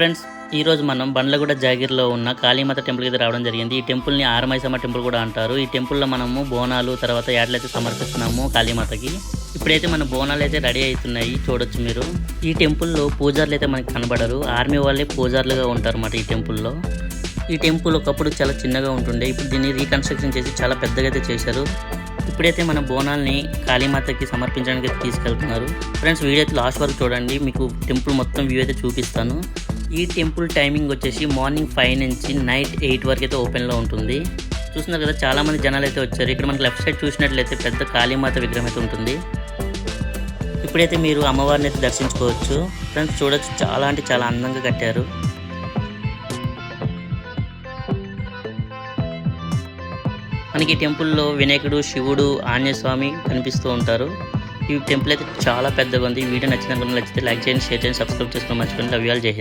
Friends, ఈరోజు మనం బండ్లగూడ జాగీర్లో ఉన్న కాళీమాత టెంపుల్కి అయితే రావడం జరిగింది. ఈ టెంపుల్ని ఆరమైసమ్మ టెంపుల్ కూడా అంటారు. ఈ టెంపుల్లో మనము బోనాలు తర్వాత యాటలు అయితే సమర్పిస్తున్నాము కాళీమాతకి. ఇప్పుడైతే మన బోనాలు అయితే రెడీ అవుతున్నాయి, చూడొచ్చు మీరు. ఈ టెంపుల్లో పూజారులు అయితే మనకి కనబడరు, ఆర్మీ వాళ్ళే పూజారులుగా ఉంటారు అన్నమాట ఈ టెంపుల్లో. ఈ టెంపుల్ ఒకప్పుడు చాలా చిన్నగా ఉంటుండే, ఇప్పుడు దీన్ని రీకన్స్ట్రక్షన్ చేసి చాలా పెద్దగా అయితే చేశారు. ఇప్పుడైతే మన బోనాల్ని కాళీమాతకి సమర్పించడానికి అయితే తీసుకెళ్తున్నారు. ఫ్రెండ్స్, వీడియో అయితే లాస్ట్ వరకు చూడండి, మీకు టెంపుల్ మొత్తం వ్యూ అయితే చూపిస్తాను. ఈ టెంపుల్ టైమింగ్ వచ్చేసి మార్నింగ్ 5 నుంచి నైట్ 8 వరకు అయితే ఓపెన్లో ఉంటుంది. చూస్తున్నారు కదా, చాలామంది జనాలు అయితే వచ్చారు. ఇక్కడ మనకి లెఫ్ట్ సైడ్ చూసినట్లయితే పెద్ద కాళీమాత విగ్రహం అయితే ఉంటుంది. ఇప్పుడైతే మీరు అమ్మవారిని అయితే దర్శించుకోవచ్చు. ఫ్రెండ్స్ చూడొచ్చు, చాలా అంటే చాలా అందంగా కట్టారు. మనకి ఈ టెంపుల్లో వినాయకుడు, శివుడు, ఆంజనేయ స్వామి కనిపిస్తూ ఉంటారు. ఈ టెంపుల్ అయితే చాలా పెద్దగా ఉంది. ఈ వీడియో నచ్చితే లైక్ చేయండి, షేర్ చేయండి, సబ్స్క్రైబ్ చేసుకోవడం మర్చిపోండి. లవ్ యూ ఆల్, జై హింద్.